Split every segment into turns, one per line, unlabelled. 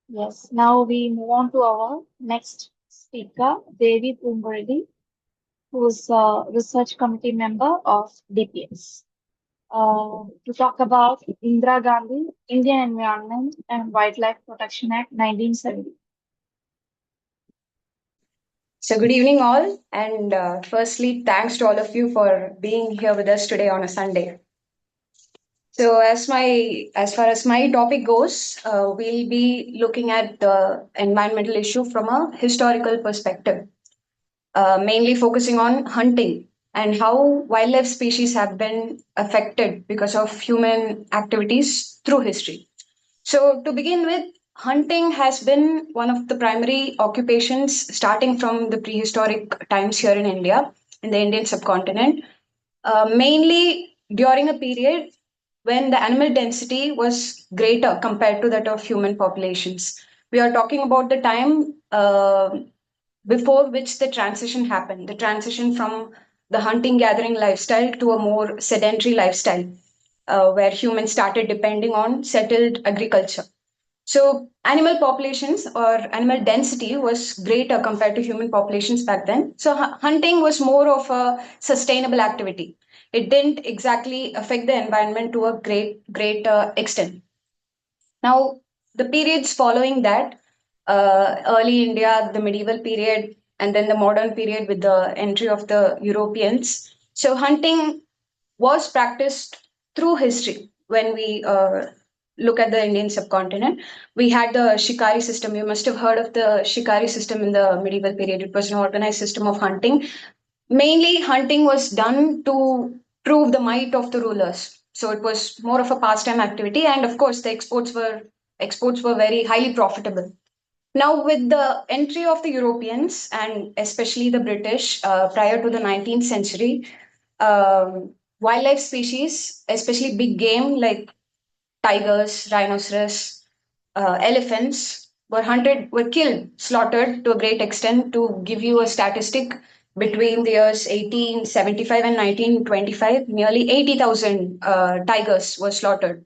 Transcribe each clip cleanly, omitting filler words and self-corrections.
Yes, now we move on to our next speaker, Devi Poonguzhali, who is a research committee member of DPS, to talk about Indira Gandhi, Indian Environment and Wildlife Protection Act 1970.
So, good evening, all. And firstly, thanks to all of you for being here with us today on a Sunday. So, as far as my topic goes, we'll be looking at the environmental issue from a historical perspective, mainly focusing on hunting and how wildlife species have been affected because of human activities through history. So, to begin with, hunting has been one of the primary occupations starting from the prehistoric times here in India, in the Indian subcontinent, mainly during a period when the animal density was greater compared to that of human populations. We are talking about the time before which the transition happened, the transition from the hunting gathering lifestyle to a more sedentary lifestyle, where humans started depending on settled agriculture. So animal populations or animal density was greater compared to human populations back then. So hunting was more of a sustainable activity. It didn't exactly affect the environment to a great extent. Now, the periods following that, early India, the medieval period, and then the modern period with the entry of the Europeans. So hunting was practiced through history. When we look at the Indian subcontinent, we had the shikari system. You must have heard of the shikari system in the medieval period. It was an organized system of hunting. Mainly, hunting was done to prove the might of the rulers. So it was more of a pastime activity, and of course, the exports were very highly profitable. Now, with the entry of the Europeans and especially the British prior to the 19th century, wildlife species, especially big game like tigers, rhinoceros, elephants, were killed, slaughtered to a great extent. To give you a statistic, between the years 1875 and 1925, nearly 80,000 tigers were slaughtered.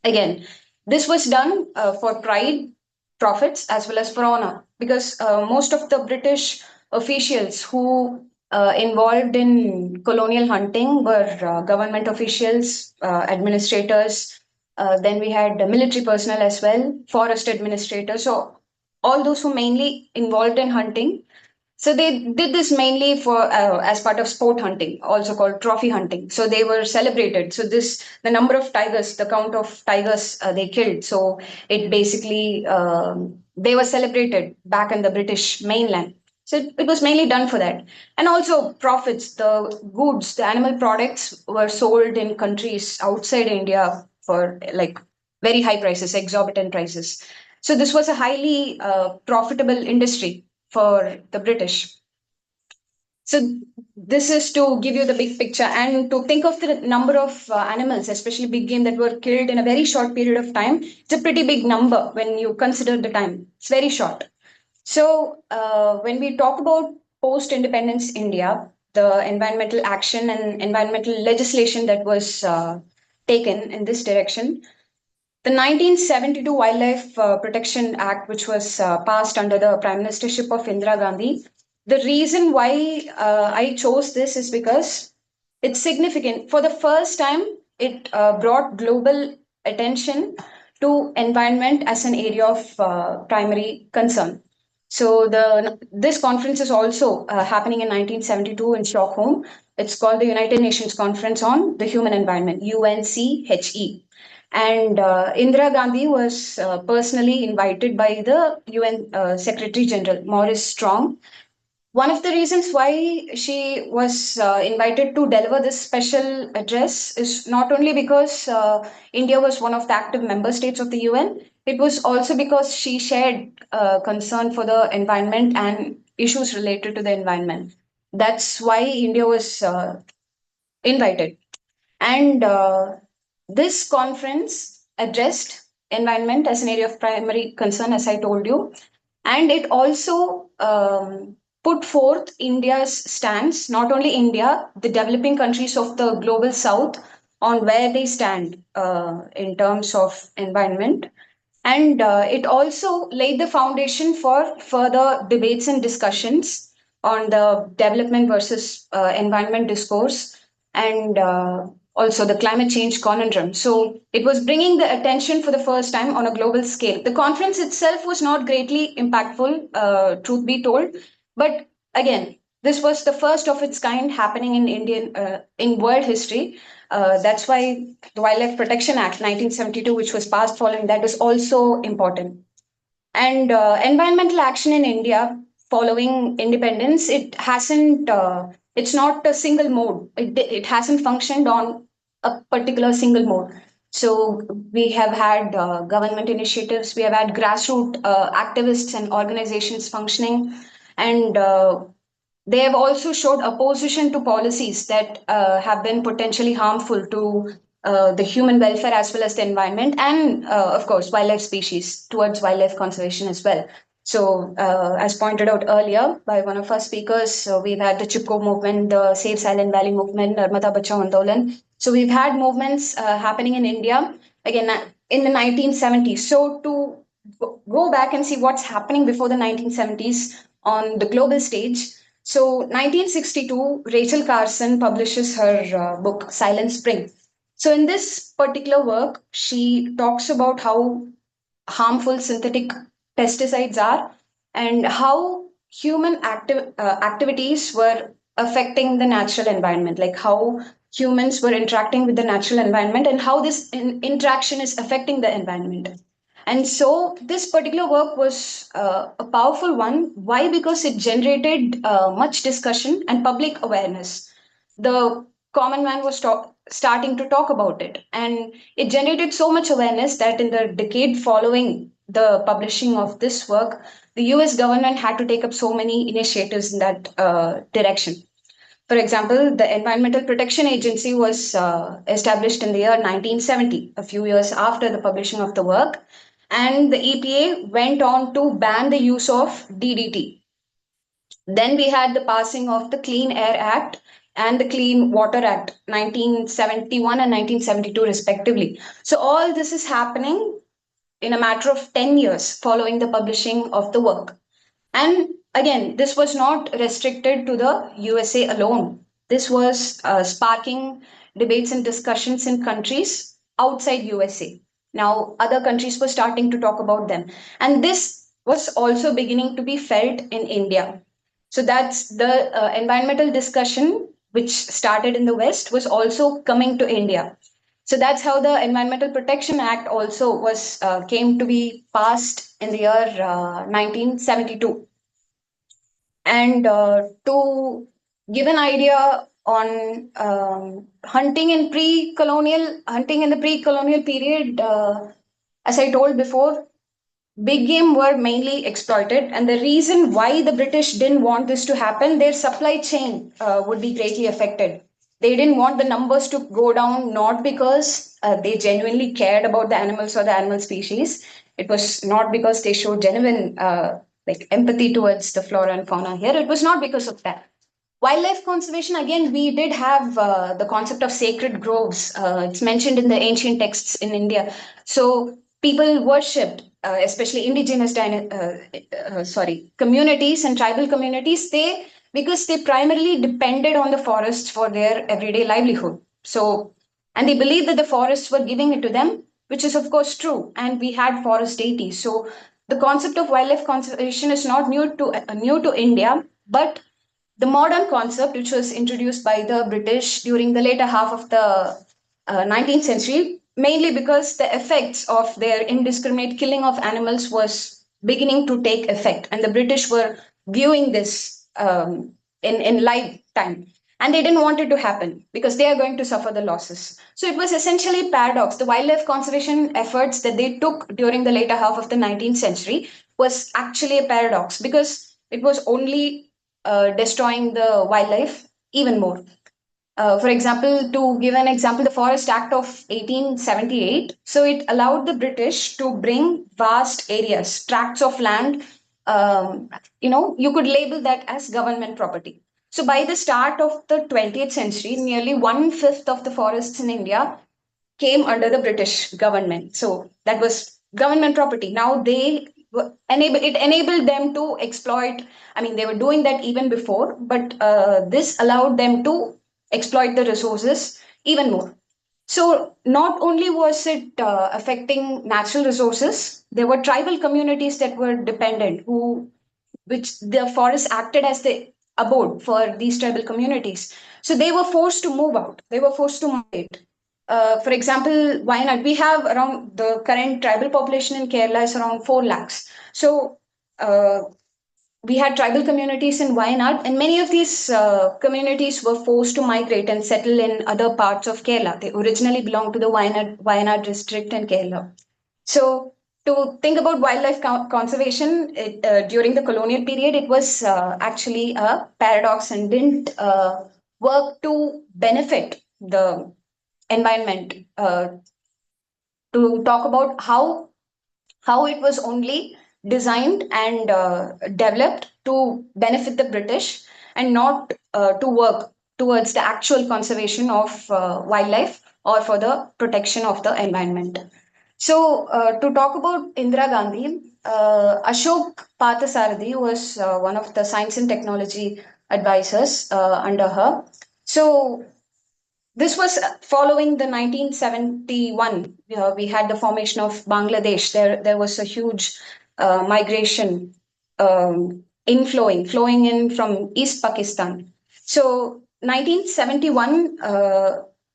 Again, this was done for pride, profits, as well as for honor, because most of the British officials who involved in colonial hunting were government officials, administrators. Then we had the military personnel as well, forest administrators. So all those who mainly involved in hunting, so they did this mainly for as part of sport hunting, also called trophy hunting. So they were celebrated. So this the number of tigers, the count of tigers they killed. So it basically they were celebrated back in the British mainland. So it was mainly done for that, and also profits. The goods, the animal products were sold in countries outside India for like very high prices, exorbitant prices. So this was a highly profitable industry for the British. So this is to give you the big picture and to think of the number of animals, especially big game that were killed in a very short period of time. It's a pretty big number when you consider the time. It's very short. So when we talk about post-independence India, the environmental action and environmental legislation that was taken in this direction, the 1972 Wildlife Protection Act, which was passed under the Prime Ministership of Indira Gandhi, the reason why I chose this is because it's significant. For the first time, it brought global attention to environment as an area of primary concern. So the this conference is also happening in 1972 in Stockholm. It's called the United Nations Conference on the Human Environment, UNCHE. And Indira Gandhi was personally invited by the UN Secretary General, Maurice Strong. One of the reasons why she was invited to deliver this special address is not only because India was one of the active member states of the UN, it was also because she shared concern for the environment and issues related to the environment. That's why India was invited. And this conference addressed environment as an area of primary concern, as I told you. And it also put forth India's stance, not only India, the developing countries of the global south, on where they stand in terms of environment. And it also laid the foundation for further debates and discussions on the development versus environment discourse, and also the climate change conundrum. So it was bringing the attention for the first time on a global scale. The conference itself was not greatly impactful, truth be told, but again, this was the first of its kind happening in in world history. That's why the Wildlife Protection Act 1972, which was passed following that, was also important. And environmental action in India following independence, it's not a single mode. It hasn't functioned on a particular single mode. So we have had government initiatives, we have had grassroots activists and organizations functioning, and they have also showed opposition to policies that have been potentially harmful to the human welfare as well as the environment, and of course wildlife species, towards wildlife conservation as well. So as pointed out earlier by one of our speakers, so we've had the Chipko movement, the Save Silent Valley movement, Narmada Bachao Andolan. So we've had movements happening in India again in the 1970s. So to go back and see what's happening before the 1970s on the global stage. So 1962, Rachel Carson publishes her book Silent Spring. So in this particular work, she talks about how harmful synthetic pesticides are, and how activities were affecting the natural environment, like how humans were interacting with the natural environment and how this interaction is affecting the environment. And so this particular work was a powerful one. Why? Because it generated much discussion and public awareness. The common man was starting to talk about it, and it generated so much awareness that in the decade following the publishing of this work, the US government had to take up so many initiatives in that direction. For example, the Environmental Protection Agency was established in the year 1970, a few years after the publishing of the work, and the EPA went on to ban the use of DDT. Then we had the passing of the Clean Air Act and the Clean Water Act 1971 and 1972 respectively. So all this is happening in a matter of 10 years following the publishing of the work. And again, this was not restricted to the USA alone. This was sparking debates and discussions in countries outside USA. Now, other countries were starting to talk about them. And this was also beginning to be felt in India. So that's the environmental discussion, which started in the West, was also coming to India. So that's how the Environmental Protection Act also was came to be passed in the year 1972. And to give an idea on hunting in the pre-colonial period, as I told before, big game were mainly exploited, and the reason why the British didn't want this to happen, their supply chain would be greatly affected. They didn't want the numbers to go down, not because they genuinely cared about the animals or the animal species. It was not because they showed genuine like empathy towards the flora and fauna here. It was not because of that. Wildlife conservation, again, we did have the concept of sacred groves. It's mentioned in the ancient texts in India. So people worshipped, especially indigenous communities and tribal communities, because they primarily depended on the forests for their everyday livelihood. So, and they believed that the forests were giving it to them, which is of course true. And we had forest deities. So the concept of wildlife conservation is not new to India, but the modern concept, which was introduced by the British during the later half of the 19th century, mainly because the effects of their indiscriminate killing of animals was beginning to take effect, and the British were viewing this in live time. And they didn't want it to happen because they are going to suffer the losses. So it was essentially paradox. The wildlife conservation efforts that they took during the later half of the 19th century was actually a paradox, because it was only destroying the wildlife even more. For example, to give an example, the Forest Act of 1878, so it allowed the British to bring vast areas, tracts of land, you could label that as government property. So by the start of the 20th century, nearly one-fifth of the forests in India came under the British government. So that was government property. Now it enabled them to exploit. I mean, they were doing that even before, but this allowed them to exploit the resources even more. So not only was it affecting natural resources, there were tribal communities that were dependent, who which the forest acted as the abode for these tribal communities. So they were forced to move out. They were forced to migrate. For example, Wayanad, we have around the current tribal population in Kerala is around 4 lakhs. So uh, we had tribal communities in Wayanad, and many of these communities were forced to migrate and settle in other parts of Kerala. They originally belonged to the Wayanad district in Kerala. So, to think about wildlife conservation during the colonial period, it was actually a paradox and didn't work to benefit the environment. To talk about how it was only designed and developed to benefit the British and not to work towards the actual conservation of wildlife or for the protection of the environment. So, to talk about Indira Gandhi, Ashok Parthasarathi was one of the science and technology advisors under her. So, this was following the 1971. We had the formation of Bangladesh. There was a huge migration flowing in from East Pakistan. So, 1971,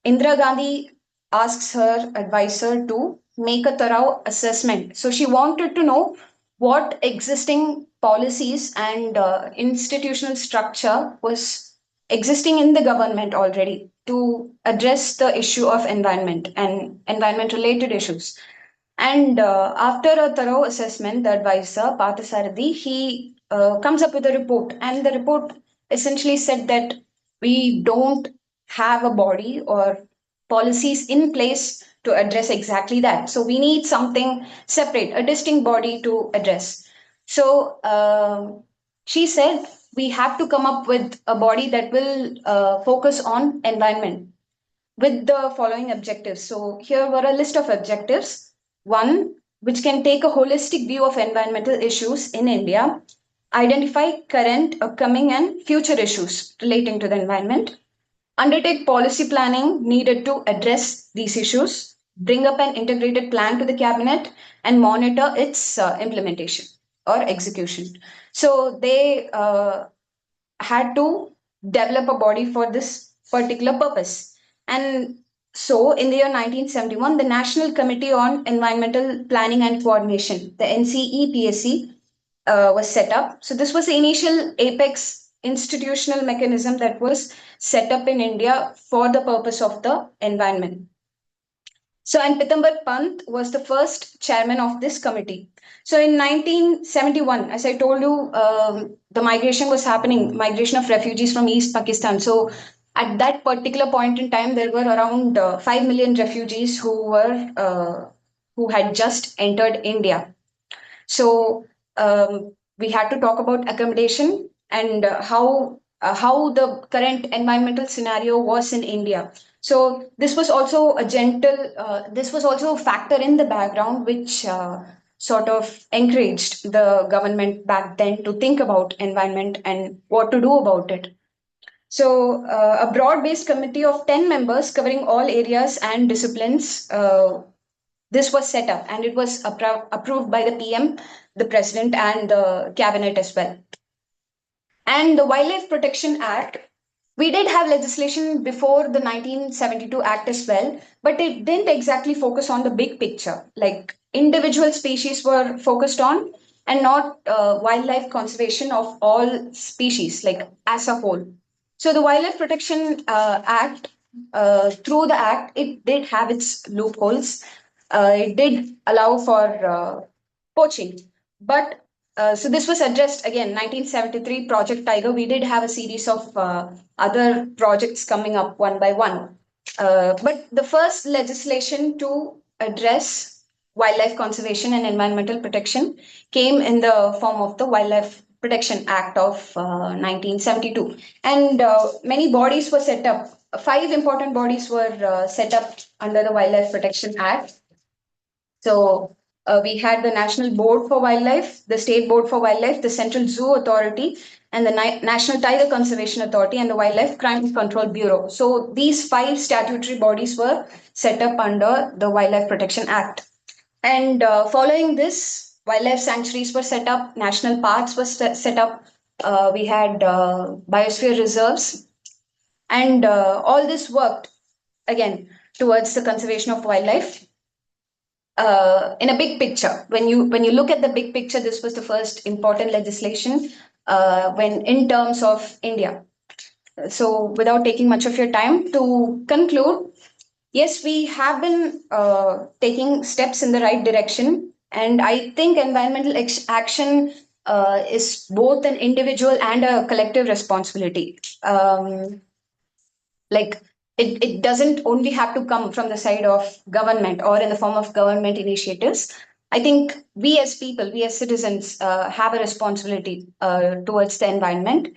Indira Gandhi asks her advisor to make a thorough assessment. So, she wanted to know what existing policies and institutional structure was existing in the government already to address the issue of environment and environment related issues. And after a thorough assessment, the advisor, Parthasarathi, he comes up with a report. And the report essentially said that we don't have a body or policies in place to address exactly that. So we need something separate, a distinct body to address. So she said we have to come up with a body that will focus on environment with the following objectives. So here were a list of objectives. One, which can take a holistic view of environmental issues in India, identify current, upcoming, and future issues relating to the environment, undertake policy planning needed to address these issues, bring up an integrated plan to the cabinet, and monitor its implementation or execution. So they had to develop a body for this particular purpose. And so, in the year 1971, the National Committee on Environmental Planning and Coordination, the NCEPSC, was set up. So, this was the initial apex institutional mechanism that was set up in India for the purpose of the environment. So, and Pitambar Pant was the first chairman of this committee. So, in 1971, as I told you, the migration was happening, migration of refugees from East Pakistan. So, at that particular point in time, there were around 5 million refugees who had just entered India. So we had to talk about accommodation and how the current environmental scenario was in India. So this was also this was also a factor in the background which sort of encouraged the government back then to think about environment and what to do about it. So, a broad based committee of 10 members covering all areas and disciplines, this was set up and it was approved by the PM, the President, and the Cabinet as well. And the Wildlife Protection Act, we did have legislation before the 1972 Act as well, but it didn't exactly focus on the big picture. Like individual species were focused on and not wildlife conservation of all species, like as a whole. So the Wildlife Protection Act, through the act, it did have its loopholes. It did allow for poaching, but so this was addressed again, 1973 Project Tiger. We did have a series of other projects coming up one by one. But the first legislation to address wildlife conservation and environmental protection came in the form of the Wildlife Protection Act of 1972. And many bodies were set up. Five important bodies were set up under the Wildlife Protection Act. So We had the National Board for Wildlife, the State Board for Wildlife, the Central Zoo Authority, and the National Tiger Conservation Authority, and the Wildlife Crime Control Bureau. So these five statutory bodies were set up under the Wildlife Protection Act. And following this, wildlife sanctuaries were set up, national parks were set up, we had biosphere reserves, and all this worked again towards the conservation of wildlife. In a big picture, when you look at the big picture, this was the first important legislation when in terms of India. So, without taking much of your time to conclude, yes, we have been taking steps in the right direction, and I think environmental action is both an individual and a collective responsibility. Like it doesn't only have to come from the side of government or in the form of government initiatives. I think we as people, we as citizens, have a responsibility towards the environment.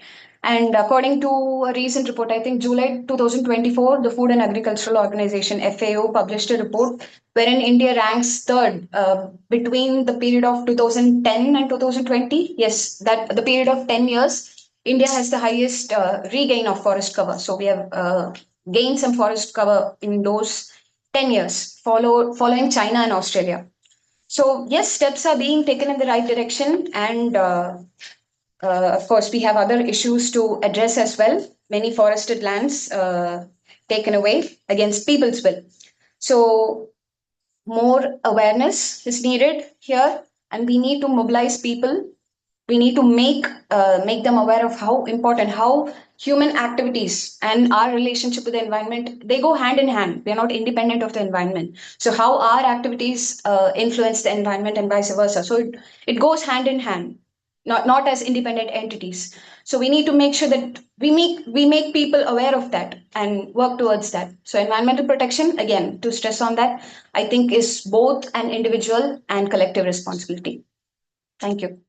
And according to a recent report, I think July 2024, the Food and Agricultural Organization FAO published a report wherein India ranks third between the period of 2010 and 2020. Yes, that the period of 10 years, India has the highest regain of forest cover. So we have gained some forest cover in those 10 years, following China and Australia. So yes, steps are being taken in the right direction, and of course, we have other issues to address as well. Many forested lands taken away against people's will. So more awareness is needed here, and we need to mobilize people. We need to make them aware of how important, how human activities and our relationship with the environment, they go hand in hand. We are not independent of the environment. So how our activities influence the environment and vice versa. So it goes hand in hand, not as independent entities. So we need to make sure that we make people aware of that and work towards that. So environmental protection, again, to stress on that, I think is both an individual and collective responsibility. Thank you.